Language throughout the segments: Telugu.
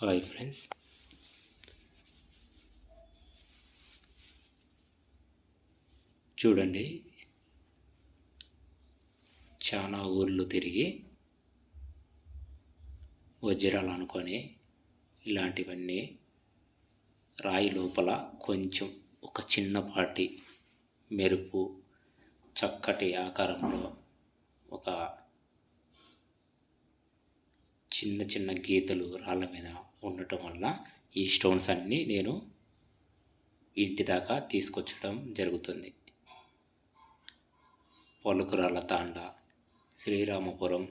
హాయ్ ఫ్రెండ్స్, చూడండి. చాలా ఊర్లు తిరిగి వజ్రాలు అనుకొని ఇలాంటివన్నీ రాయి లోపల కొంచెం ఒక చిన్నపాటి మెరుపు చక్కటి ఆకారంలో ఒక చిన్న చిన్న గీతలు రాళ్ళ మీద ఉండటం వల్ల ఈ స్టోన్స్ అన్నీ నేను ఇంటి దాకా తీసుకొచ్చడం జరుగుతుంది. పలుకురాళ్ళ తాండ, శ్రీరామపురం,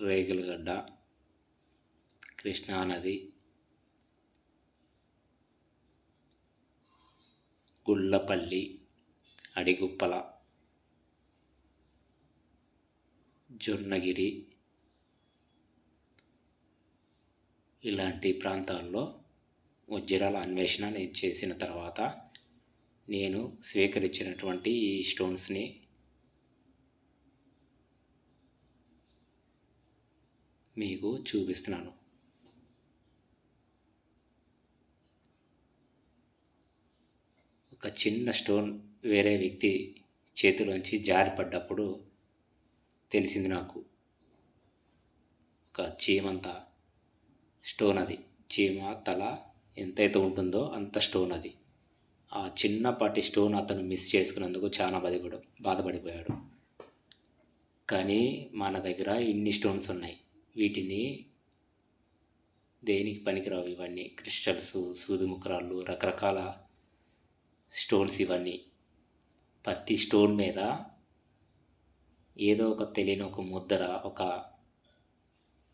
రేగులగడ్డ, కృష్ణానది, గుళ్ళపల్లి, అడిగుప్పల, జొన్నగిరి ఇలాంటి ప్రాంతాల్లో వజ్రాల అన్వేషణ నేను చేసిన తర్వాత నేను స్వీకరించినటువంటి ఈ స్టోన్స్ని మీకు చూపిస్తున్నాను. ఒక చిన్న స్టోన్ వేరే వ్యక్తి చేతిలోంచి జారిపడ్డప్పుడు తెలిసింది నాకు. ఒక చీమంత స్టోన్ అది. చీమ తల ఎంతైతే ఉంటుందో అంత స్టోన్ అది. ఆ చిన్నపాటి స్టోన్ అతను మిస్ చేసుకున్నందుకు చాలా బాధపడిపోయాడు. కానీ మన దగ్గర ఇన్ని స్టోన్స్ ఉన్నాయి. వీటిని దేనికి పనికిరావు. ఇవన్నీ క్రిస్టల్స్, సూదిముఖరాళ్ళు, రకరకాల స్టోన్స్. ఇవన్నీ ప్రతి స్టోన్ మీద ఏదో ఒక తెలియని ఒక ముద్ర, ఒక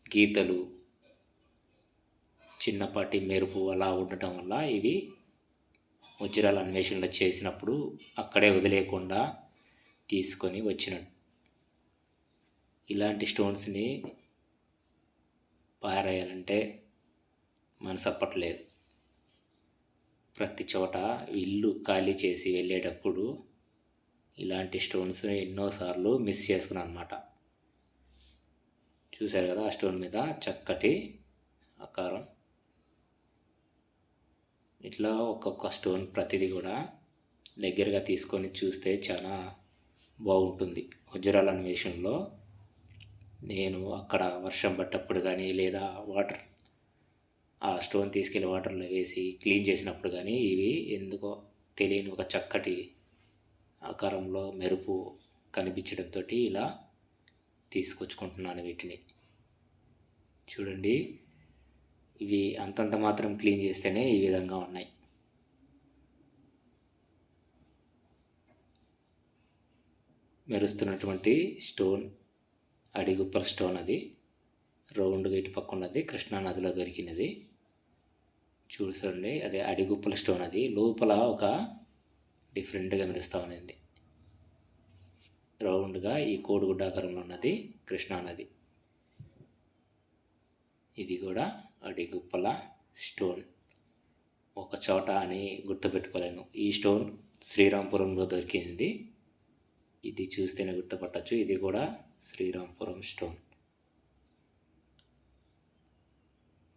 గీతలు, చిన్నపాటి మెరుపు అలా ఉండటం వల్ల ఇవి వజ్రాల అన్వేషణలు చేసినప్పుడు అక్కడే వదిలేయకుండా తీసుకొని వచ్చినట్టు. ఇలాంటి స్టోన్స్ని పారేయాలంటే మనసు అప్పట్లేదు. ప్రతి చోట ఇల్లు ఖాళీ చేసి వెళ్ళేటప్పుడు ఇలాంటి స్టోన్స్ ఎన్నోసార్లు మిస్ చేసుకున్నాను అన్నమాట. చూశారు కదా, ఆ స్టోన్ మీద చక్కటి ఆకారం. ఇట్లా ఒక్కొక్క స్టోన్ ప్రతిదీ కూడా దగ్గరగా తీసుకొని చూస్తే చాలా బాగుంటుంది. వజ్రాల అన్వేషణలో నేను అక్కడ వర్షం పడ్డప్పుడు కానీ, లేదా ఆ స్టోన్ తీసుకెళ్ళి వాటర్లో వేసి క్లీన్ చేసినప్పుడు కానీ ఇవి ఎందుకో తెలియని ఒక చక్కటి ఆకారంలో మెరుపు కనిపించడంతో ఇలా తీసుకొచ్చుకుంటున్నాను వీటిని. చూడండి, ఇవి అంతంత మాత్రం క్లీన్ చేస్తేనే ఈ విధంగా ఉన్నాయి. మెరుస్తున్నటువంటి స్టోన్ అడిగుప్పల స్టోన్. అది రౌండ్గా ఇటు పక్క ఉన్నది, కృష్ణానదిలో దొరికినది. చూడండి, అదే అడిగుప్పల స్టోన్. అది లోపల ఒక డిఫరెంట్గా మెరుస్తూ ఉన్నది. రౌండ్గా ఈ కోడిగుడ్డాకారంలో ఉన్నది కృష్ణానది. ఇది కూడా అడిగుప్పల స్టోన్. ఒక చోట అని గుర్తుపెట్టుకోలేను. ఈ స్టోన్ శ్రీరాంపురంలో దొరికింది. ఇది చూస్తేనే గుర్తుపట్టచ్చు. ఇది కూడా శ్రీరాంపురం స్టోన్.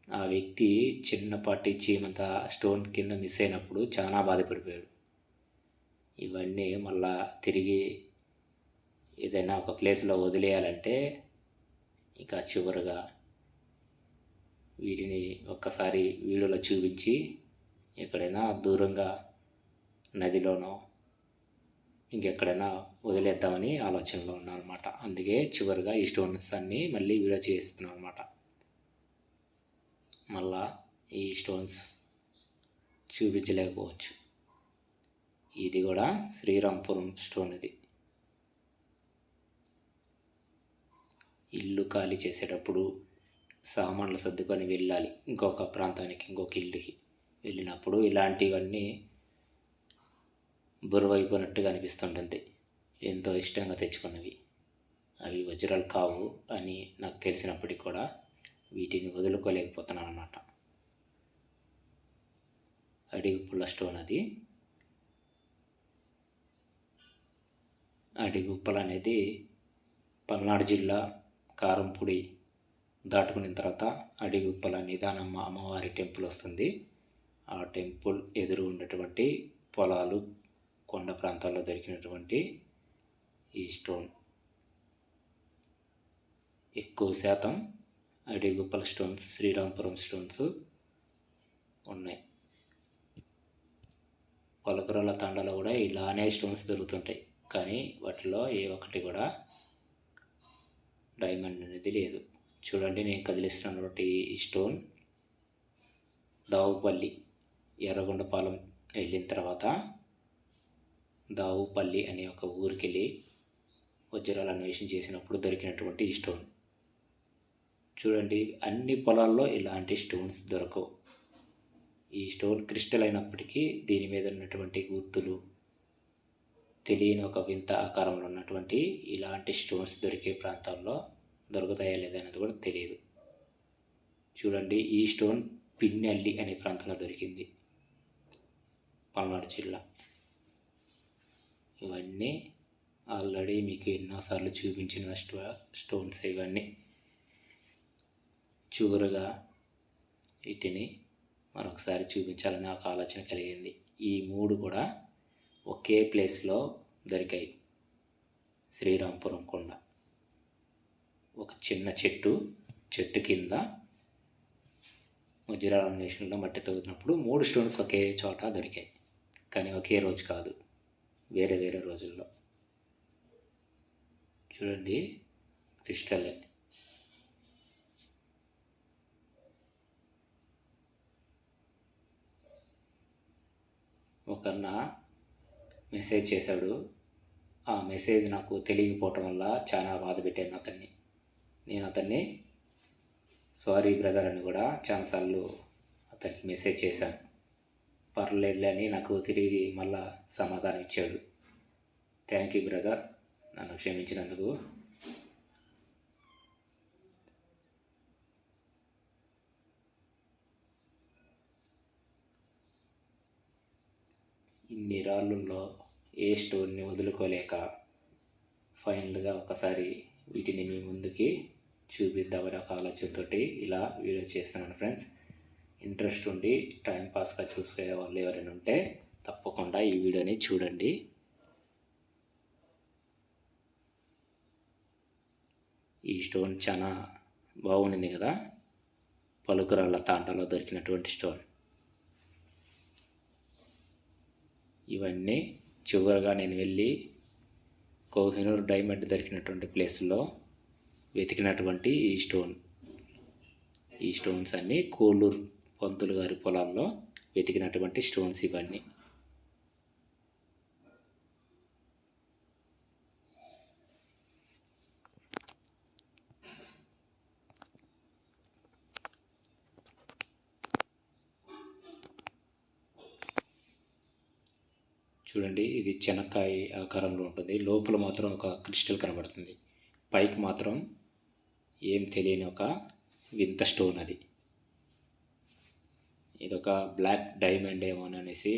ఆ వ్యక్తి చిన్నపాటి చీమంత స్టోన్ కింద మిస్ అయినప్పుడు చాలా బాధపడిపోయాడు. ఇవన్నీ మళ్ళా తిరిగి ఏదైనా ఒక ప్లేస్లో వదిలేయాలంటే ఇక చివరిగా వీటిని ఒక్కసారి వీడియోలో చూపించి ఎక్కడైనా దూరంగా నదిలోనో ఇంకెక్కడైనా వదిలేద్దామని ఆలోచనలో ఉన్నాను అనమాట. అందుకే చివరిగా ఈ స్టోన్స్ అన్నీ మళ్ళీ వీడియో చేస్తున్నాను అనమాట. మళ్ళా ఈ స్టోన్స్ చూపించలేకపోవచ్చు. ఇది కూడా శ్రీరాంపురం స్టోన్. ఇది ఇల్లు ఖాళీ చేసేటప్పుడు సామాన్లు సర్దుకొని వెళ్ళాలి ఇంకొక ప్రాంతానికి, ఇంకొక ఇల్లుకి వెళ్ళినప్పుడు ఇలాంటివన్నీ బరువైపోయినట్టుగా అనిపిస్తుంటుంది. ఎంతో ఇష్టంగా తెచ్చుకున్నవి అవి వజ్రాలు కావు అని నాకు తెలిసినప్పటికీ కూడా వీటిని వదులుకోలేకపోతున్నాను అన్నమాట. అడిగుప్పుల స్టోన్. అది అడిగుప్పలు అనేది పల్నాడు జిల్లా కారంపూడి దాటుకున్న తర్వాత అడిగుప్పల నిదానమ్మ అమ్మవారి టెంపుల్ వస్తుంది. ఆ టెంపుల్ ఎదురు ఉన్నటువంటి పొలాలు, కొండ ప్రాంతాల్లో దొరికినటువంటి ఈ స్టోన్ ఎక్కువ శాతం అడిగుప్పల స్టోన్స్, శ్రీరాంపురం స్టోన్స్ ఉన్నాయి. పలుకురాళ్ళ తండలో కూడా ఇలానే స్టోన్స్ దొరుకుతుంటాయి, కానీ వాటిలో ఏ ఒక్కటి కూడా డైమండ్ అనేది లేదు. చూడండి, నేను కదిలిస్తున్నటువంటి ఈ స్టోన్ దావుపల్లి ఎర్రగొండపాలెం వెళ్ళిన తర్వాత దావుపల్లి అనే ఒక ఊరికి వెళ్ళి వజ్రాలు అన్వేషణ చేసినప్పుడు దొరికినటువంటి ఈ స్టోన్. చూడండి, అన్ని పొలాల్లో ఇలాంటి స్టోన్స్ దొరకవు. ఈ స్టోన్ క్రిస్టల్ అయినప్పటికీ దీని మీద ఉన్నటువంటి గుర్తులు తెలియని ఒక వింత ఆకారంలో ఉన్నటువంటి ఇలాంటి స్టోన్స్ దొరికే ప్రాంతాల్లో దొరుకుతాయా లేదనేది కూడా తెలియదు. చూడండి, ఈ స్టోన్ పిన్నెల్లి అనే ప్రాంతంలో దొరికింది, పల్నాడు జిల్లా. ఇవన్నీ ఆల్రెడీ మీకు ఎన్నోసార్లు చూపించిన స్టోన్స్ ఇవన్నీ. చివరిగా వీటిని మరొకసారి చూపించాలని నాకు ఆలోచన కలిగింది. ఈ 3 కూడా ఒకే ప్లేస్లో దొరికాయి. శ్రీరాంపురం కొండ, ఒక చిన్న చెట్టు కింద వజ్రాల అన్వేషణలో మట్టి తవ్వుతున్నప్పుడు 3 స్టోన్స్ ఒకే చోట దొరికాయి. కానీ ఒకే రోజు కాదు, వేరే వేరే రోజుల్లో. చూడండి, క్రిస్టల్. ఒకన్న మెసేజ్ చేశాడు. ఆ మెసేజ్ నాకు తెలియకపోవటం వల్ల చాలా బాధ పెట్టాను అతన్ని. నేను అతన్ని సారీ బ్రదర్ అని కూడా చాలాసార్లు అతనికి మెసేజ్ చేశాను. పర్లేదులే అని నాకు తిరిగి మళ్ళా సమాధానం ఇచ్చాడు. థ్యాంక్ యూ బ్రదర్, నన్ను క్షమించినందుకు. ఇన్ని రాళ్ళల్లో ఏ స్టోన్ని వదులుకోలేక ఫైనల్గా ఒకసారి వీటిని మీ ముందుకి చూపిద్దామని ఒక ఆలోచనతో ఇలా వీడియో చేస్తున్నాను ఫ్రెండ్స్. ఇంట్రెస్ట్ ఉండి టైంపాస్గా చూసే వాళ్ళు ఎవరైనా ఉంటే తప్పకుండా ఈ వీడియోని చూడండి. ఈ స్టోన్ చాలా బాగుంది కదా, పలుకురాళ్ళ తాండలో దొరికినటువంటి స్టోన్. ఇవన్నీ చివరిగా నేను వెళ్ళి కోహినూర్ డైమండ్ దొరికినటువంటి ప్లేస్లో వెతికినటువంటి ఈ స్టోన్స్ అన్నీ కోలూరు పంతులు గారి పొలాల్లో వెతికినటువంటి స్టోన్స్ ఇవన్నీ. చూడండి, ఇది చెనక్కాయ ఆకారంలో ఉంటుంది. లోపల మాత్రం ఒక క్రిస్టల్ కనబడుతుంది, పైకి మాత్రం ఏం తెలియని ఒక వింత స్టోన్. అది ఇదొక బ్లాక్ డైమండ్ ఏమోననేసి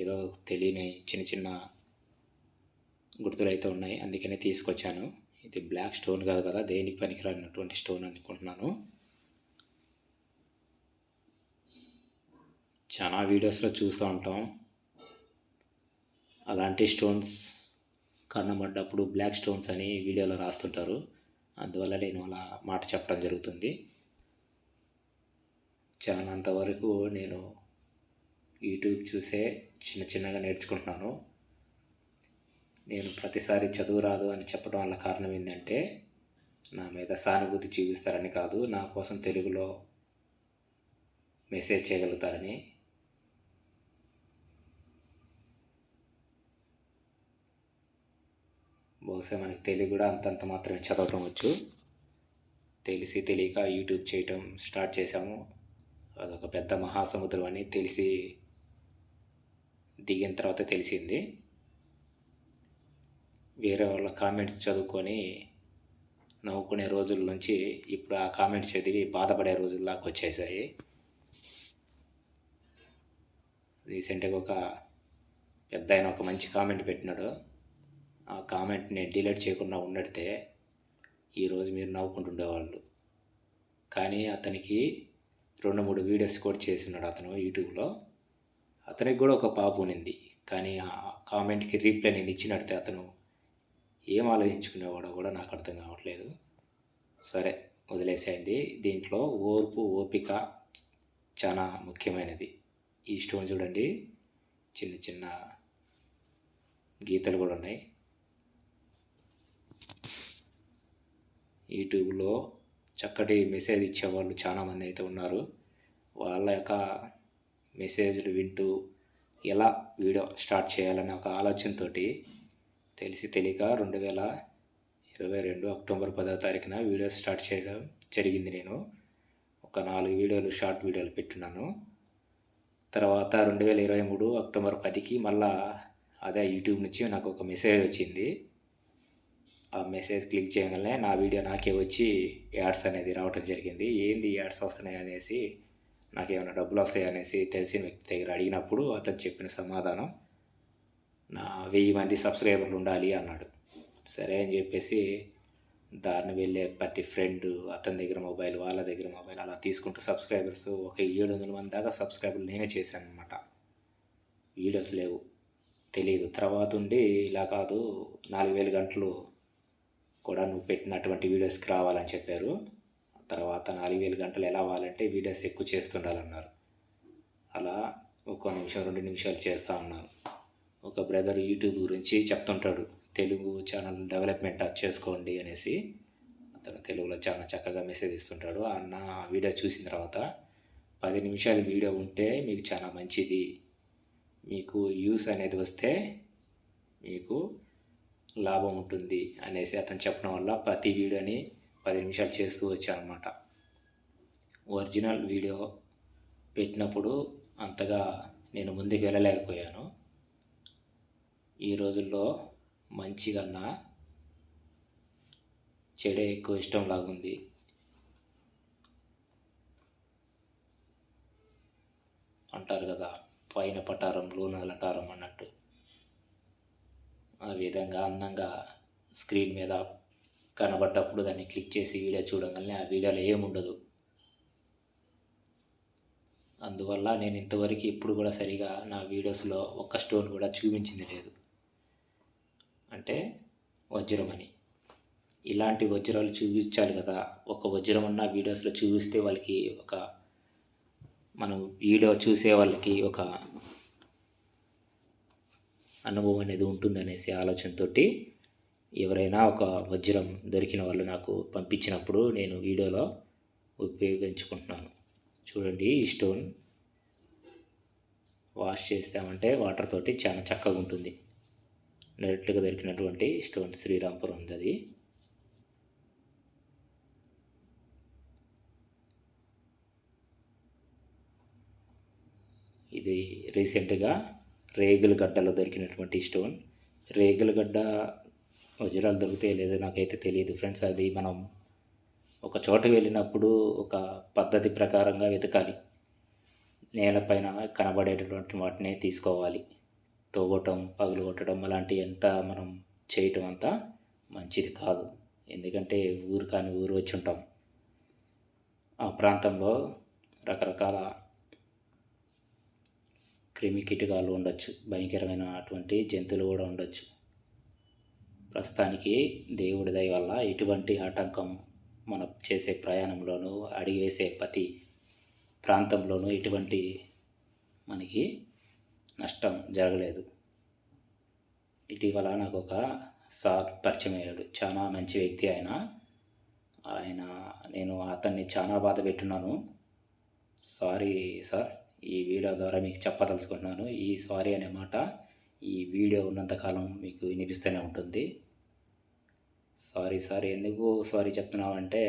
ఏదో తెలియని చిన్న చిన్న గుర్తులు అయితే ఉన్నాయి, అందుకనే తీసుకొచ్చాను. ఇది బ్లాక్ స్టోన్ కాదు కదా, దేనికి పనికిరానటువంటి స్టోన్ అనుకుంటున్నాను. చాలా వీడియోస్లో చూస్తూ ఉంటాం, అలాంటి స్టోన్స్ కన్నబడ్డప్పుడు బ్లాక్ స్టోన్స్ అని వీడియోలో రాస్తుంటారు. అందువల్ల నేను అలా మాట చెప్పడం జరుగుతుంది. చాలాంతవరకు నేను యూట్యూబ్ చూసే చిన్నగా నేర్చుకుంటున్నాను. నేను ప్రతిసారి చదువు రాదు అని చెప్పడం వల్ల కారణం ఏంటంటే నా మీద సానుభూతి చూపిస్తారని కాదు, నా కోసం తెలుగులో మెసేజ్ చేయగలుగుతారని. బహుశా మనకి తెలుగు కూడా అంతంత మాత్రమే చదవటం వచ్చు. తెలిసి తెలియక యూట్యూబ్ చేయటం స్టార్ట్ చేశాము. అదొక పెద్ద మహాసముద్రం అని తెలిసి దిగిన తర్వాత తెలిసింది. వేరే వాళ్ళ కామెంట్స్ చదువుకొని నవ్వుకునే రోజుల నుంచి ఇప్పుడు ఆ కామెంట్స్ చదివి బాధపడే రోజుల్లాగా వచ్చేసాయి. రీసెంట్గా ఒక పెద్ద ఆయన ఒక మంచి కామెంట్ పెట్టినాడు. ఆ కామెంట్ నేను డిలీట్ చేయకుండా ఉండడితే ఈరోజు మీరు నవ్వుకుంటుండేవాళ్ళు. కానీ అతనికి 2-3 వీడియోస్ కూడా చేస్తున్నాడు అతను యూట్యూబ్లో. అతనికి కూడా ఒక పాప ఉన్నింది. కానీ ఆ కామెంట్కి రీప్లై నేను ఇచ్చినట్టే అతను ఏం ఆలోచించుకునేవాడో కూడా నాకు అర్థం కావట్లేదు. సరే, వదిలేసేయండి. దీంట్లో ఓర్పు, ఓపిక చాలా ముఖ్యమైనది. ఈ స్టోన్ చూడండి, చిన్న చిన్న గీతలు కూడా ఉన్నాయి. యూట్యూబ్లో చక్కటి మెసేజ్ ఇచ్చేవాళ్ళు చాలామంది అయితే ఉన్నారు. వాళ్ళ యొక్క మెసేజ్లు వింటూ ఎలా వీడియో స్టార్ట్ చేయాలనే ఒక ఆలోచనతో తెలియక 2022 అక్టోబర్ 10వ తారీఖున వీడియో స్టార్ట్ చేయడం జరిగింది. నేను ఒక 4 వీడియోలు, షార్ట్ వీడియోలు పెట్టున్నాను. తర్వాత 2023 అక్టోబర్ 10కి మళ్ళా అదే యూట్యూబ్ నుంచి నాకు ఒక మెసేజ్ వచ్చింది. ఆ మెసేజ్ క్లిక్ చేయగానే నా వీడియో నాకే వచ్చి యాడ్స్ అనేది రావడం జరిగింది. ఏంది యాడ్స్ వస్తున్నాయి అనేసి, నాకేమైనా డబ్బులు వస్తాయి అనేసి తెలిసిన వ్యక్తి దగ్గర అడిగినప్పుడు అతను చెప్పిన సమాధానం, నా 1000 మంది సబ్స్క్రైబర్లు ఉండాలి అన్నాడు. సరే అని చెప్పేసి దారిని వెళ్ళే ప్రతి ఫ్రెండ్, అతని దగ్గర మొబైల్, వాళ్ళ దగ్గర మొబైల్ అలా తీసుకుంటూ సబ్స్క్రైబర్స్ ఒక 700 మంది దాకా సబ్స్క్రైబర్లు నేనే చేశాను అనమాట. వీడియోస్ లేవు, తెలియదు. తర్వాత ఉండి ఇలా కాదు, 4000 గంటలు కూడా నువ్వు పెట్టినటువంటి వీడియోస్కి రావాలని చెప్పారు. తర్వాత 4000 గంటలు ఎలా అవ్వాలంటే వీడియోస్ ఎక్కువ చేస్తుండాలన్నారు. అలా 1 నిమిషం 2 నిమిషాలు చేస్తూ ఉన్నారు. ఒక బ్రదర్ యూట్యూబ్ గురించి చెప్తుంటాడు, తెలుగు ఛానల్ డెవలప్మెంట్ చేసుకోండి అనేసి. అతను తెలుగులో చాలా చక్కగా మెసేజ్ ఇస్తుంటాడు. అన్న వీడియో చూసిన తర్వాత 10 నిమిషాల వీడియో ఉంటే మీకు చాలా మంచిది, మీకు వ్యూస్ అనేది వస్తే మీకు లాభం ఉంటుంది అనేసి అతను చెప్పడం వల్ల ప్రతి వీడియోని 10 నిమిషాలు చేస్తూ వచ్చాను అనమాట. ఒరిజినల్ వీడియో పెట్టినప్పుడు అంతగా నేను ముందుకు వెళ్ళలేకపోయాను. ఈ రోజుల్లో మంచి కన్నా చెడే ఎక్కువ ఇష్టం లాగుంది. అంటారు కదా, పైన పటారం లోన లటారం అన్నట్టు. ఆ విధంగా అందంగా స్క్రీన్ మీద కనబడ్డప్పుడు దాన్ని క్లిక్ చేసి వీడియో చూడగానే ఆ వీడియోలో ఏముండదు. అందువల్ల నేను ఇంతవరకు ఇప్పుడు కూడా సరిగా నా వీడియోస్లో ఒక్క స్టోన్ కూడా చూపించింది లేదు. అంటే వజ్రమని. ఇలాంటి వజ్రాలు చూపించాలి కదా. ఒక వజ్రం ఉన్న వీడియోస్లో చూపిస్తే వాళ్ళకి మనం వీడియో చూసే వాళ్ళకి ఒక అనుభవం అనేది ఉంటుందనేసి ఆలోచనతో ఎవరైనా ఒక వజ్రం దొరికిన వాళ్ళు నాకు పంపించినప్పుడు నేను వీడియోలో ఉపయోగించుకుంటున్నాను. చూడండి, ఈ స్టోన్ వాష్ చేస్తామంటే వాటర్ తోటి చాలా చక్కగా ఉంటుంది. డైరెక్ట్గా దొరికినటువంటి స్టోన్, శ్రీరాంపురం ఉంది అది. ఇది రీసెంట్గా రేగులగడ్డలో దొరికినటువంటి స్టోన్. రేగులగడ్డ వజ్రాలు దొరికితే లేదో నాకైతే తెలియదు ఫ్రెండ్స్. అది మనం ఒక చోట వెళ్ళినప్పుడు ఒక పద్ధతి ప్రకారంగా వెతకాలి. నేలపైన కనబడేటటువంటి వాటినే తీసుకోవాలి. తవ్వటం, పగులు కొట్టడం అలాంటివి ఎంత మనం చేయటం అంతా మంచిది కాదు. ఎందుకంటే ఊరు కాని ఊరు వచ్చి ఉంటాం. ఆ ప్రాంతంలో రకరకాల క్రిమి కీటకాలు ఉండొచ్చు, భయంకరమైన అటువంటి జంతువులు కూడా ఉండొచ్చు. ప్రస్తుతానికి దేవుడి దయ వల్ల ఎటువంటి ఆటంకం మనం చేసే ప్రయాణంలోనూ, అడిగి వేసే ప్రతి ప్రాంతంలోనూ ఎటువంటి మనకి నష్టం జరగలేదు. ఇటీవల నాకు ఒక సార్ పరిచయం అయ్యాడు. చాలా మంచి వ్యక్తి ఆయన. నేను అతన్ని చాలా బాధ పెట్టున్నాను. సారీ సార్, ఈ వీడియో ద్వారా మీకు చెప్పదలుచుకుంటున్నాను. ఈ సారీ అనే మాట ఈ వీడియో ఉన్నంతకాలం మీకు వినిపిస్తూనే ఉంటుంది. Sorry sir. ఎందుకు సారీ చెప్తున్నామంటే,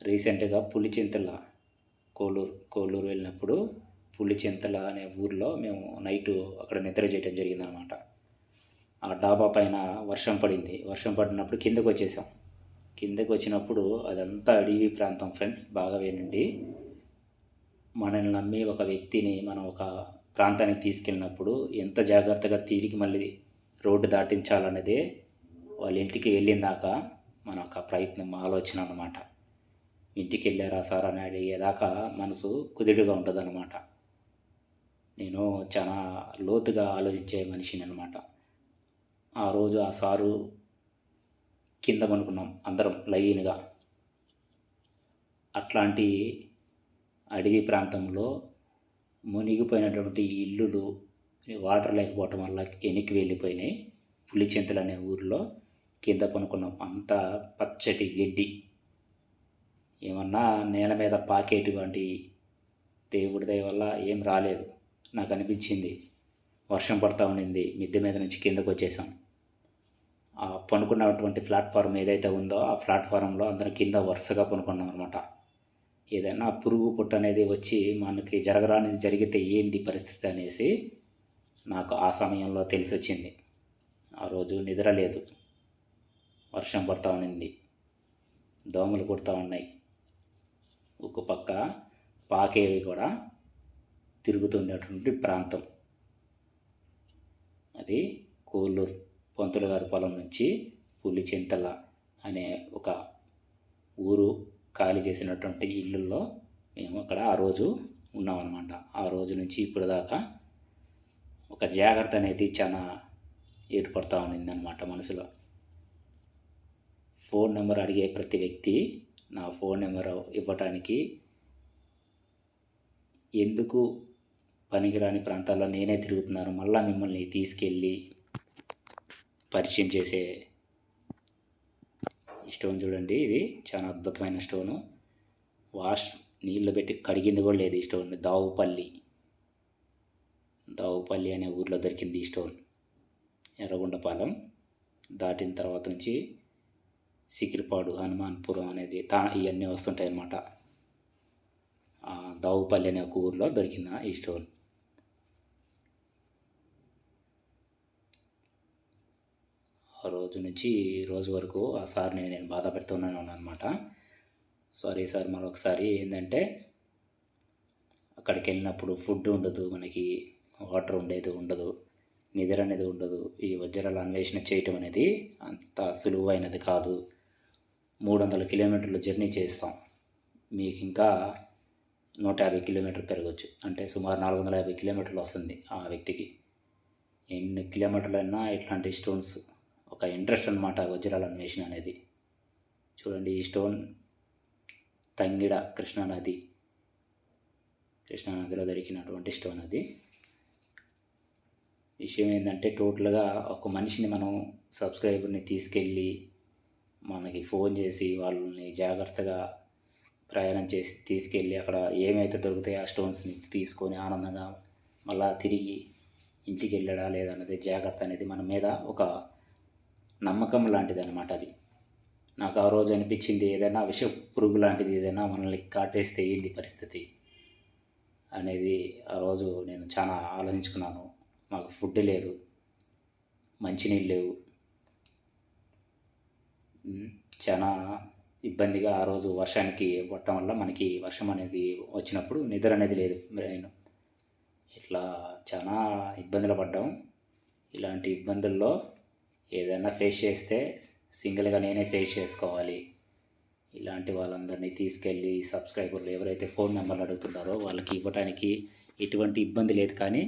రీసెంట్గా పులిచింతల కోలూరు వెళ్ళినప్పుడు పులిచింతల అనే ఊరిలో మేము నైటు అక్కడ నిద్ర చేయడం జరిగిందనమాట. ఆ డాబా పైన వర్షం పడింది. వర్షం పడినప్పుడు కిందకు వచ్చేసాం. కిందకు వచ్చినప్పుడు అదంతా అడవి ప్రాంతం ఫ్రెండ్స్. బాగా వినండి. మనల్ని నమ్మి ఒక వ్యక్తిని మనం ఒక ప్రాంతానికి తీసుకెళ్ళినప్పుడు ఎంత జాగ్రత్తగా తిరిగి మళ్ళీ రోడ్డు దాటించాలన్నదే వాళ్ళ ఇంటికి వెళ్ళిన దాకా మన ఒక ప్రయత్నం, ఆలోచన అన్నమాట. ఇంటికి వెళ్ళారా సార్ అని అడిగేదాకా మనసు కుదురుగా ఉంటుందన్నమాట. నేను చాలా లోతుగా ఆలోచించే మనిషిని అనమాట. ఆ రోజు ఆ సారు కింద పడుకున్నాం అందరం లైన్‌గా. అట్లాంటి అడవి ప్రాంతంలో మునిగిపోయినటువంటి ఇల్లులు వాటర్ లేకపోవటం వల్ల వెనక్కి వెళ్ళిపోయినాయి. పులిచింతలు అనే ఊరిలో కింద పడుకున్నాం. అంతా పచ్చటి గడ్డి. ఏమన్నా నేల మీద పాకేటువంటి దేవుడి దయ వల్ల ఏం రాలేదు. నాకు అనిపించింది వర్షం పడతా ఉండింది. మిద్దె మీద నుంచి కిందకు వచ్చేసాం. ఆ పనుకున్నటువంటి ప్లాట్ఫారం ఏదైతే ఉందో ఆ ప్లాట్ఫారంలో అందరం కింద వరుసగా పనుకున్నాం అనమాట. ఏదైనా పురుగు పుట్టు అనేది వచ్చి మనకి జరగరానిది జరిగితే ఏంది పరిస్థితి అనేసి నాకు ఆ సమయంలో తెలిసి వచ్చింది. ఆ రోజు నిద్ర లేదు. వర్షం పడతా ఉన్నింది. దోమలు కుడతా ఉన్నాయి. ఒక పక్క పాకేవి కూడా తిరుగుతున్నటువంటి ప్రాంతం. అది కోల్లూరు పంతులు గారి పొలం నుంచి పులిచింతల అనే ఒక ఊరు ఖాళీ చేసినటువంటి ఇల్లుల్లో మేము అక్కడ ఆ రోజు ఉన్నామన్నమాట. ఆ రోజు నుంచి ఇప్పుడు దాకా ఒక జాగ్రత్త అనేది చాలా ఏర్పడుతూ ఉన్నిందనమాట మనసులో. ఫోన్ నెంబర్ అడిగే ప్రతి వ్యక్తి నా ఫోన్ నెంబర్ ఇవ్వటానికి ఎందుకు పనికిరాని ప్రాంతాల్లో నేనే తిరుగుతున్నాను, మళ్ళీ మిమ్మల్ని తీసుకెళ్ళి పరిచయం చేసే ఈ స్టోన్ చూడండి. ఇది చాలా అద్భుతమైన స్టోను. నీళ్ళు పెట్టి కడిగింది కూడా లేదు ఈ స్టోన్. దావుపల్లి అనే ఊర్లో దొరికింది ఈ స్టోన్. ఎర్రగొండపాలెం దాటిన తర్వాత నుంచి సికిరిపాడు, హనుమాన్పురం అనేది ఇవన్నీ వస్తుంటాయి అన్నమాట. దావుపల్లి అనే ఒక ఊర్లో దొరికింది ఈ స్టోన్. ఆ రోజు నుంచి ఈ రోజు వరకు ఆ సార్ని నేను బాధ పెడుతున్నాను అనమాట. Sorry sir. మరొకసారి ఏంటంటే అక్కడికి వెళ్ళినప్పుడు ఫుడ్ ఉండదు, మనకి వాటర్ ఉండదు, నిద్ర అనేది ఉండదు. ఈ వజ్రాల అన్వేషణ చేయటం అనేది అంత సులువైనది కాదు. 300 కిలోమీటర్లు జర్నీ చేస్తాం. మీకు ఇంకా 150 కిలోమీటర్లు పెరగచ్చు. అంటే సుమారు 450 కిలోమీటర్లు వస్తుంది ఆ వ్యక్తికి. ఎన్ని కిలోమీటర్లైనా ఇట్లాంటి స్టోన్స్ ఒక ఇంట్రెస్ట్ అనమాట వజ్రాల అన్వేషణ అనేది. చూడండి ఈ స్టోన్ తంగిడ కృష్ణానదిలో దొరికినటువంటి స్టోన్ అది. విషయం ఏంటంటే టోటల్గా ఒక మనిషిని మనం సబ్స్క్రైబర్ని తీసుకెళ్ళి మనకి ఫోన్ చేసి వాళ్ళని జాగ్రత్తగా ప్రయాణం చేసి తీసుకెళ్ళి అక్కడ ఏమైతే దొరుకుతాయో ఆ స్టోన్స్ని తీసుకొని ఆనందంగా మళ్ళా తిరిగి ఇంటికి వెళ్ళడా లేదన్నది జాగ్రత్త అనేది మన మీద ఒక నమ్మకం లాంటిది అనమాట. అది నాకు ఆ రోజు అనిపించింది, ఏదైనా విష పురుగు లాంటిది ఏదైనా మనల్ని కాటేస్తే ఏంది పరిస్థితి అనేది ఆ రోజు నేను చాలా ఆలోచించుకున్నాను. మాకు ఫుడ్ లేదు, మంచినీళ్ళు లేవు, చాలా ఇబ్బందిగా ఆ రోజు వర్షానికి పడటం వల్ల మనకి వర్షం అనేది వచ్చినప్పుడు నిద్ర అనేది లేదు. ఇట్లా చాలా ఇబ్బందులు పడ్డాం. ఇలాంటి ఇబ్బందుల్లో ఏదైనా ఫేస్ చేస్తే సింగిల్గా నేనే ఫేస్ చేసుకోవాలి. ఇలాంటి వాళ్ళందరినీ తీసుకెళ్ళి సబ్స్క్రైబర్లు ఎవరైతే ఫోన్ నెంబర్లు అడుగుతున్నారో వాళ్ళకి ఇవ్వడానికి ఎటువంటి ఇబ్బంది లేదు. కానీ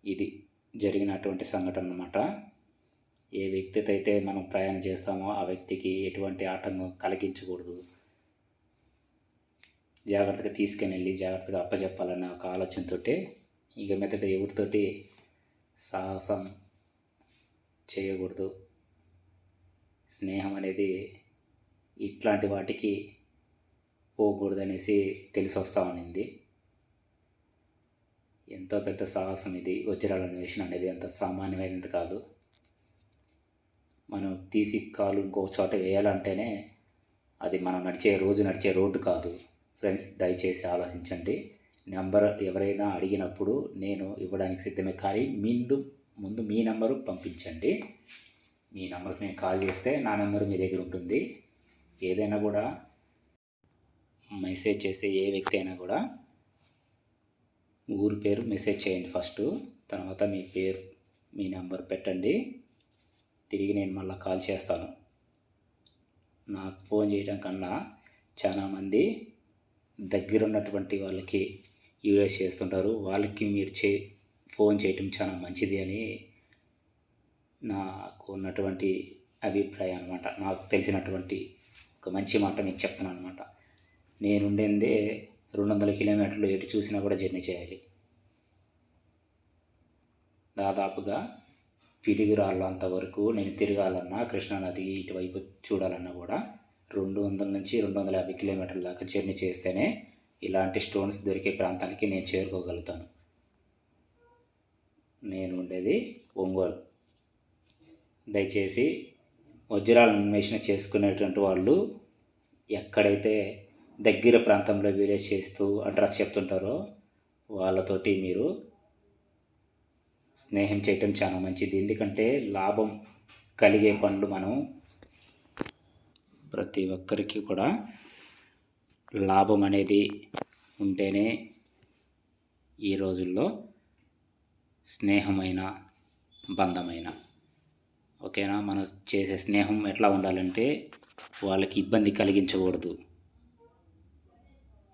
ఇది జరిగినటువంటి సంఘటన అన్నమాట. ఏ వ్యక్తితో అయితే మనం ప్రయాణం చేస్తామో ఆ వ్యక్తికి ఎటువంటి ఆటంకం కలిగించకూడదు. జాగ్రత్తగా తీసుకుని వెళ్ళి జాగ్రత్తగా అప్పచెప్పాలన్న ఒక ఆలోచనతో ఇక మీదట ఎవరితోటి సాహసం చేయకూడదు. స్నేహం అనేది ఇట్లాంటి వాటికి పోకూడదు అనేసి తెలిసి వస్తూ ఉన్నింది. ఎంతో పెద్ద సాహసం ఇది. వజ్రాల అన్వేషణ అనేది అంత సామాన్యమైనది కాదు. మనం తీసి కాలు ఇంకో చోట వేయాలంటేనే అది మనం రోజు నడిచే రోడ్డు కాదు. ఫ్రెండ్స్, దయచేసి ఆలోచించండి. నెంబర్ ఎవరైనా అడిగినప్పుడు నేను ఇవ్వడానికి సిద్ధమే, కానీ ముందు మీ నెంబరు పంపించండి. మీ నెంబర్కి నేను కాల్ చేస్తే నా నెంబర్ మీ దగ్గర ఉంటుంది. ఏదైనా కూడా మెసేజ్ చేసే ఏ వ్యక్తి అయినా కూడా ఊరి పేరు మెసేజ్ చేయండి ఫస్ట్. తర్వాత మీ పేరు, మీ నెంబర్ పెట్టండి. తిరిగి నేను మళ్ళీ కాల్ చేస్తాను. నాకు ఫోన్ చేయడం కన్నా చాలామంది దగ్గర ఉన్నటువంటి వాళ్ళకి యూఎస్ చేస్తుంటారు. వాళ్ళకి మీరు ఫోన్ చేయటం చాలా మంచిది అని నాకు ఉన్నటువంటి అభిప్రాయం అనమాట. నాకు తెలిసినటువంటి ఒక మంచి మాట మీకు చెప్తున్నాను అనమాట. నేను ఉండేదే 200 కిలోమీటర్లు, ఎటు చూసినా కూడా జర్నీ చేయాలి. దాదాపుగా పిడుగురాళ్ళంత వరకు నేను తిరగాలన్నా, కృష్ణానది ఇటువైపు చూడాలన్నా కూడా 200 నుంచి 250 కిలోమీటర్ల దాకా జర్నీ చేస్తేనే ఇలాంటి స్టోన్స్ దొరికే ప్రాంతానికి నేను చేరుకోగలుగుతాను. నేను ఉండేది ఒంగోలు. దయచేసి వజ్రాల అన్వేషణ చేసుకునేటువంటి వాళ్ళు ఎక్కడైతే దగ్గర ప్రాంతంలో వీడియోస్ చేస్తూ అడ్రస్ చెప్తుంటారో వాళ్ళతోటి మీరు స్నేహం చేయటం చాలా మంచిది. ఎందుకంటే లాభం కలిగే పనులు మనం ప్రతి ఒక్కరికి కూడా లాభం అనేది ఉంటేనే ఈ రోజుల్లో స్నేహమైన బంధమైన ఓకేనా. మనం చేసే స్నేహం ఎట్లా ఉండాలంటే వాళ్ళకి ఇబ్బంది కలిగించకూడదు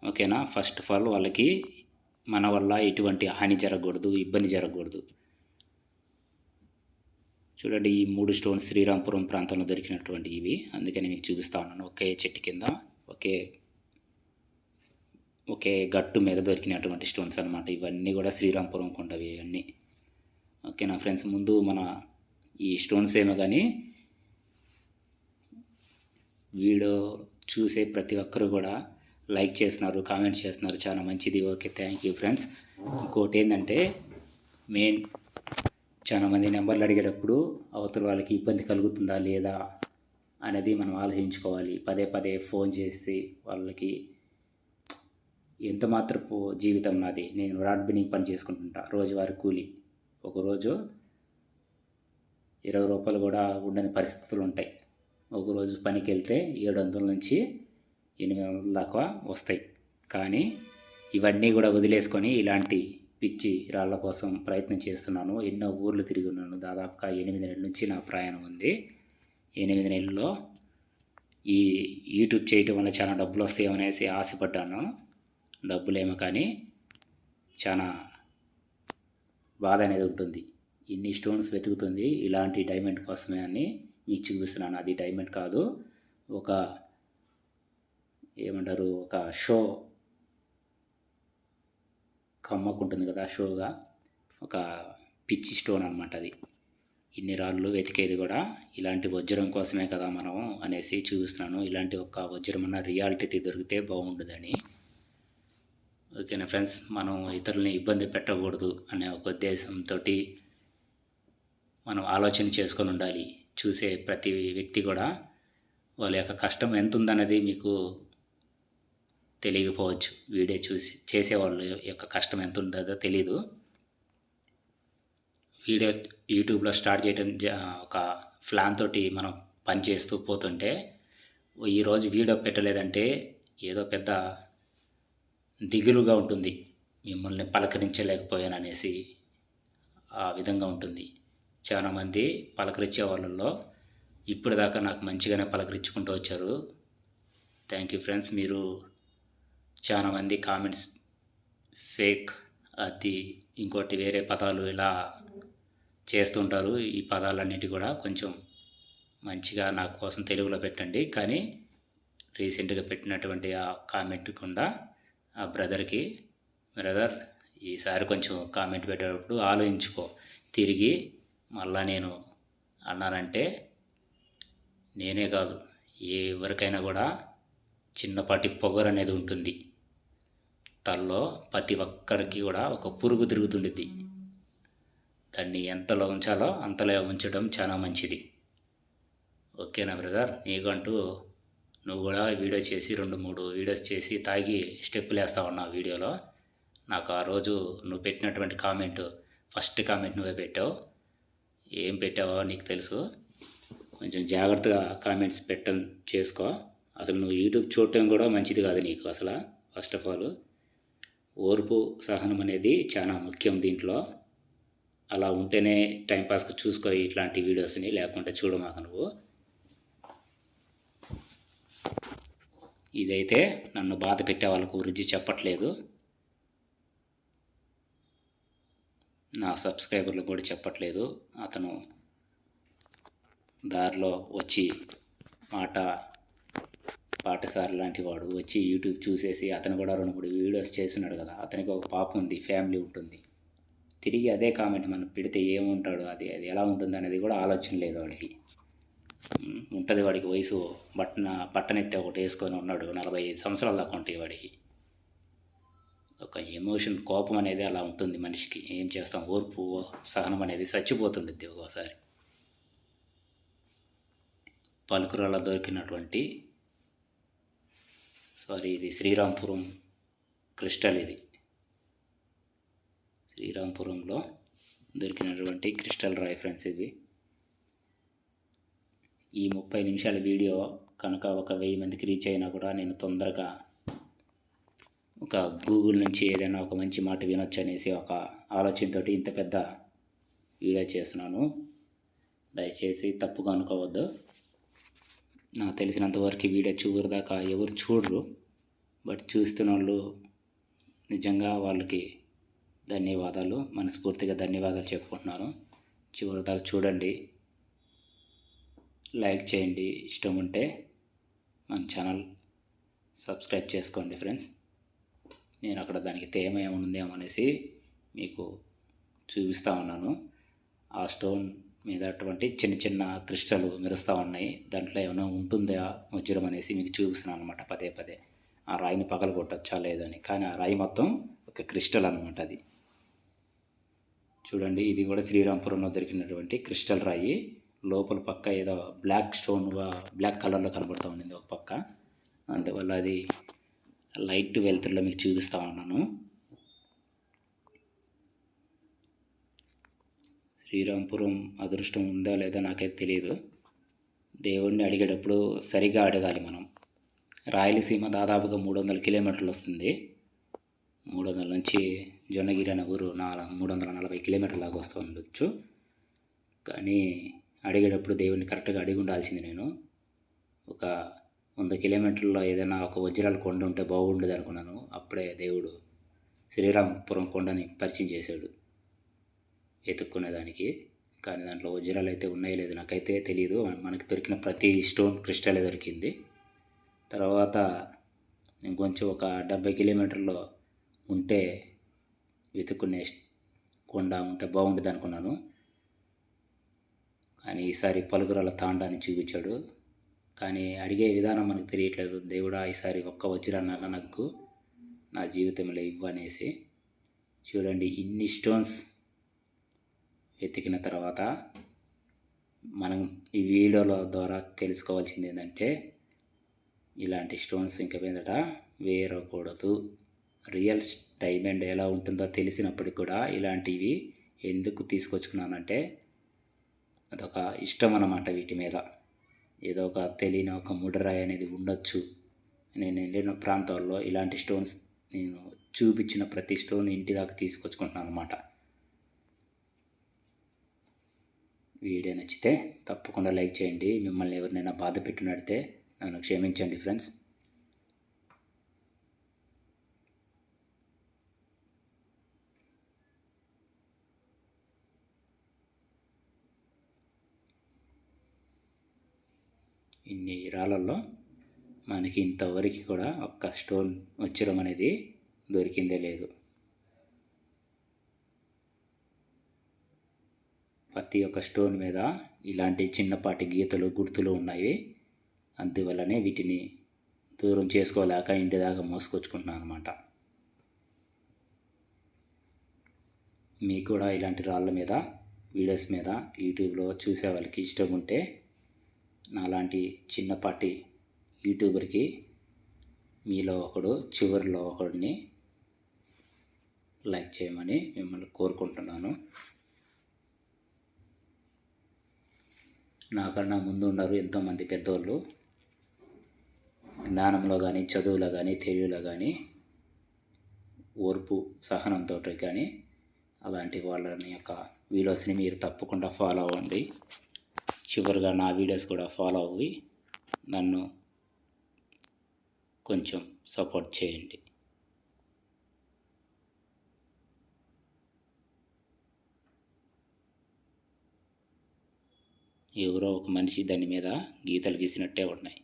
ఓకేనా. ఫస్ట్ ఆఫ్ ఆల్ వాళ్ళకి మన వల్ల ఎటువంటి హాని జరగకూడదు, ఇబ్బంది జరగకూడదు. చూడండి, ఈ 3 స్టోన్స్ శ్రీరాంపురం ప్రాంతంలో దొరికినటువంటి ఇవి, అందుకని మీకు చూపిస్తా ఉన్నాను. ఒకే చెట్టు కింద ఒకే గట్టు మీద దొరికినటువంటి స్టోన్స్ అనమాట. ఇవన్నీ కూడా శ్రీరాంపురం కొండవి ఇవన్నీ ఓకేనా ఫ్రెండ్స్. ముందు మన ఈ స్టోన్స్ ఏమో కానీ వీడియో చూసే ప్రతి ఒక్కరు కూడా లైక్ చేస్తున్నారు, కామెంట్ చేస్తున్నారు, చాలా మంచిది. Okay, thank you friends. ఇంకోటి ఏంటంటే మెయిన్ చాలామంది నెంబర్లు అడిగేటప్పుడు అవతల వాళ్ళకి ఇబ్బంది కలుగుతుందా లేదా అనేది మనం ఆలోచించుకోవాలి. పదే పదే ఫోన్ చేసి వాళ్ళకి ఎంత మాత్రపు జీవితం నాది, నేను రాడ్ బిన్నింగ్ పని చేసుకుంటుంటా, రోజువారీ కూలి. ఒకరోజు 20 రూపాయలు కూడా ఉండని పరిస్థితులు ఉంటాయి. ఒకరోజు పనికి వెళ్తే 700 నుంచి 800 దాకా వస్తాయి. కానీ ఇవన్నీ కూడా వదిలేసుకొని ఇలాంటి పిచ్చి రాళ్ళ కోసం ప్రయత్నం చేస్తున్నాను. ఎన్నో ఊర్లు తిరిగి ఉన్నాను. దాదాపుగా 8 నెలల నుంచి నా ప్రయాణం ఉంది. 8 నెలల్లో ఈ యూట్యూబ్ చేయటం వల్ల చాలా డబ్బులు వస్తాయనేసి ఆశపడ్డాను. డబ్బులేమో కానీ చాలా బాధ అనేది ఉంటుంది. ఇన్ని స్టోన్స్ వెతుకుతుంది ఇలాంటి డైమండ్ కోసమే అని మీకు చూపిస్తున్నాను. అది డైమండ్ కాదు, ఒక ఏమంటారు, ఒక షో కమ్మకుంటుంది కదా, షోగా ఒక పిచ్చి స్టోన్ అనమాట అది. ఇన్ని రాళ్ళు వెతికేది కూడా ఇలాంటి వజ్రం కోసమే కదా మనం అనేసి చూపిస్తున్నాను. ఇలాంటి ఒక వజ్రం అన్న రియాలిటీ దొరికితే బాగుంటుందని. ఓకేనా ఫ్రెండ్స్, మనం ఇతరులని ఇబ్బంది పెట్టకూడదు అనే ఒక ఉద్దేశంతో మనం ఆలోచన చేసుకొని ఉండాలి. చూసే ప్రతి వ్యక్తి కూడా వాళ్ళ యొక్క కష్టం ఎంత ఉందన్నది మీకు తెలియకపోవచ్చు. వీడియో చూసి చేసేవాళ్ళ యొక్క కష్టం ఎంత ఉంటుందో తెలీదు. వీడియో యూట్యూబ్లో స్టార్ట్ చేయడం ఒక ప్లాన్ తోటి మనం పనిచేస్తూ పోతుంటే ఈరోజు వీడియో పెట్టలేదంటే ఏదో పెద్ద దిగులుగా ఉంటుంది. మిమ్మల్ని పలకరించలేకపోయాను అనేసి ఆ విధంగా ఉంటుంది. చాలామంది పలకరించే వాళ్ళల్లో ఇప్పటిదాకా నాకు మంచిగానే పలకరించుకుంటూ వచ్చారు. Thank you friends. మీరు చాలామంది కామెంట్స్ ఫేక్, అది ఇంకోటి వేరే పదాలు ఇలా చేస్తుంటారు. ఈ పదాలన్నిటి కూడా కొంచెం మంచిగా నా కోసం తెలుగులో పెట్టండి. కానీ రీసెంట్గా పెట్టినటువంటి ఆ కామెంట్ కూడా ఆ బ్రదర్కి, బ్రదర్ ఈసారి కొంచెం కామెంట్ పెట్టేటప్పుడు ఆలోచించుకో, తిరిగి మళ్ళా నేను అన్నానంటే నేనే కాదు ఎవరికైనా కూడా చిన్నపాటి పొగరు అనేది ఉంటుంది. తల్లో ప్రతి ఒక్కరికి కూడా ఒక పురుగు తిరుగుతుండిద్ది. దాన్ని ఎంతలో ఉంచాలో అంతలో ఉంచడం చాలా మంచిది. ఓకేనా బ్రదర్, నీకంటూ నువ్వు కూడా వీడియో చేసి 2-3 వీడియోస్ చేసి తాగి స్టెప్పులు వేస్తా ఉన్నావు వీడియోలో. నాకు ఆ రోజు నువ్వు పెట్టినటువంటి కామెంట్, ఫస్ట్ కామెంట్ నువ్వే పెట్టావు. ఏం పెట్టావో నీకు తెలుసు. కొంచెం జాగ్రత్తగా కామెంట్స్ పెట్టడం చేసుకో. అసలు నువ్వు యూట్యూబ్ చూడటం కూడా మంచిది కాదు నీకు అసలు. ఫస్ట్ ఆఫ్ ఆల్ ఓర్పు సహనం అనేది చాలా ముఖ్యం దీంట్లో. అలా ఉంటేనే టైంపాస్కి చూసుకో ఇట్లాంటి వీడియోస్ని, లేకుంటే చూడమాక నువ్వు. ఇదైతే నన్ను బాధ పెట్టే వాళ్ళకు రుచి చెప్పట్లేదు, నా సబ్స్క్రైబర్లు కూడా చెప్పట్లేదు. అతను దారిలో వచ్చి పాటసారి లాంటి వాడు వచ్చి యూట్యూబ్ చూసేసి అతను కూడా 2-3 వీడియోస్ చేస్తున్నాడు కదా, అతనికి ఒక పాప ఉంది, ఫ్యామిలీ ఉంటుంది. తిరిగి అదే కామెంట్ మనం పెడితే ఏముంటాడు, అది ఎలా ఉంటుంది అనేది కూడా ఆలోచన లేదు వాడికి. ఉంటుంది వాడికి వయసు పట్టనెత్తి ఒకటి వేసుకొని ఉన్నాడు, 45 సంవత్సరాల దాకా ఉంటాయి వాడికి. ఒక ఎమోషన్, కోపం అనేది అలా ఉంటుంది మనిషికి. ఏం చేస్తాం, ఓర్పు సహనం అనేది చచ్చిపోతుంది ఒక్కోసారి. పలుకురాళ్ళ దొరికినటువంటి ఇది శ్రీరాంపురం క్రిస్టల్. ఇది శ్రీరాంపురంలో దొరికినటువంటి క్రిస్టల్ రాయి ఫ్రెండ్స్. ఇది ఈ 30 నిమిషాల వీడియో కనుక ఒక 1000 మందికి రీచ్ అయినా కూడా నేను తొందరగా ఒక గూగుల్ నుంచి ఏదైనా ఒక మంచి మాట వినొచ్చు అనేసి ఒక ఆలోచనతో ఇంత పెద్ద వీడియో చేస్తున్నాను. దయచేసి తప్పుగా అనుకోవద్దు. నాకు తెలిసినంతవరకు వీడియో చివరిదాకా ఎవరు చూడరు, బట్ చూస్తున్న వాళ్ళు నిజంగా వాళ్ళకి ధన్యవాదాలు, మనస్ఫూర్తిగా ధన్యవాదాలు చెప్పుకుంటున్నాను. చివరిదాకా చూడండి, లైక్ చేయండి, ఇష్టం ఉంటే మన ఛానల్ సబ్స్క్రైబ్ చేసుకోండి ఫ్రెండ్స్. నేను అక్కడ దానికి తేమ ఏముందేమో అనేసి మీకు చూపిస్తూ ఉన్నాను. ఆ స్టోన్ మీద అటువంటి చిన్న చిన్న క్రిస్టల్ మెరుస్తూ ఉన్నాయి, దాంట్లో ఏమైనా ఉంటుందా వజ్రం అనేసి మీకు చూపిస్తున్నాను అనమాట. పదే ఆ రాయిని పగలగొట్టచ్చా లేదని, కానీ ఆ రాయి మొత్తం ఒక క్రిస్టల్ అనమాట. అది చూడండి, ఇది కూడా శ్రీరాంపురంలో దొరికినటువంటి క్రిస్టల్ రాయి. లోపల పక్క ఏదో బ్లాక్ స్టోన్గా బ్లాక్ కలర్లో కనబడుతూ ఉండింది ఒక పక్క, అందువల్ల అది లైట్ వెలుతురులో మీకు చూపిస్తూ ఉన్నాను. శ్రీరాంపురం అదృష్టం ఉందా లేదా నాకైతే తెలియదు. దేవుడిని అడిగేటప్పుడు సరిగా అడగాలి మనం. రాయలసీమ దాదాపుగా 300 కిలోమీటర్లు వస్తుంది. 300 నుంచి జొన్నగిరి అనే ఊరు 340 కిలోమీటర్ల దాకా వస్తూ ఉండొచ్చు. కానీ అడిగేటప్పుడు దేవుడిని కరెక్ట్గా అడిగి ఉండాల్సింది. నేను ఒక 100 కిలోమీటర్లో ఏదైనా ఒక వజ్రాల కొండ ఉంటే బాగుండేది అనుకున్నాను. అప్పుడే దేవుడు శ్రీరాంపురం కొండని పరిచయం చేశాడు వెతుక్కునేదానికి. కానీ దాంట్లో వజ్రాలు అయితే ఉన్నాయో లేదు నాకైతే తెలియదు. మనకి దొరికిన ప్రతి స్టోన్ క్రిస్టలే దొరికింది. తర్వాత ఇంకొంచెం ఒక 70 కిలోమీటర్లో ఉంటే వెతుక్కునే కొండ ఉంటే బాగుండేది అనుకున్నాను. కానీ ఈసారి పలుకురాల తాండాన్ని చూపించాడు. కానీ అడిగే విధానం మనకు తెలియట్లేదు. దేవుడా, ఈసారి ఒక్క వజ్రాన్న నాకు నా జీవితంలో ఇవ్వనేసి. చూడండి, ఇన్ని స్టోన్స్ వెతికిన తర్వాత మనం ఈ వీడియోల ద్వారా తెలుసుకోవాల్సింది ఏంటంటే, ఇలాంటి స్టోన్స్ ఇంక మీదట వేరకూడదు. రియల్ డైమండ్ ఎలా ఉంటుందో తెలిసినప్పటికి కూడా ఇలాంటివి ఎందుకు తీసుకొచ్చుకున్నానంటే, అదొక ఇష్టం అన్నమాట. వీటి మీద ఏదో ఒక తెలియని ఒక ముడరాయి అనేది ఉండొచ్చు. నేను వెళ్ళిన ప్రాంతాల్లో ఇలాంటి స్టోన్స్ నేను చూపించిన ప్రతి స్టోన్ ఇంటి దాకా తీసుకొచ్చుకుంటున్నాను అనమాట. వీడియో నచ్చితే తప్పకుండా లైక్ చేయండి. మిమ్మల్ని ఎవరినైనా బాధ పెట్టినట్టే నన్ను క్షమించండి ఫ్రెండ్స్. ఇన్ని రాళ్ళల్లో మనకి ఇంతవరకు కూడా ఒక్క స్టోన్ వజ్రం అనేది దొరికిందే లేదు. ప్రతి ఒక్క స్టోన్ మీద ఇలాంటి చిన్నపాటి గీతలు గుర్తులు ఉన్నాయి. అందువల్లనే వీటిని దూరం చేసుకోలేక ఇంటి దాకా మోసుకొచ్చుకుంటున్నాను అనమాట. మీకు కూడా ఇలాంటి రాళ్ళ మీద వీడియోస్ మీద యూట్యూబ్లో చూసే వాళ్ళకి ఇష్టం ఉంటే నాలాంటి చిన్నపాటి యూట్యూబర్కి మీలో ఒకడు చివరిలో ఒకడిని లైక్ చేయమని మిమ్మల్ని కోరుకుంటున్నాను. నాకన్నా ముందు ఉన్నారు ఎంతోమంది పెద్దోళ్ళు, జ్ఞానంలో కానీ చదువులో కానీ తెలివిలో కానీ ఓర్పు సహనంతో కానీ అలాంటి వాళ్ళని యొక్క వీడియోస్ని మీరు తప్పకుండా ఫాలో అవ్వండి. చివరిగా నా వీడియోస్ కూడా ఫాలో అవ్వి నన్ను కొంచెం సపోర్ట్ చేయండి. ఎవరో ఒక మనిషి దాని మీద గీతలు గీసినట్టే ఉన్నాయి.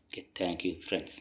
Okay, thank you friends.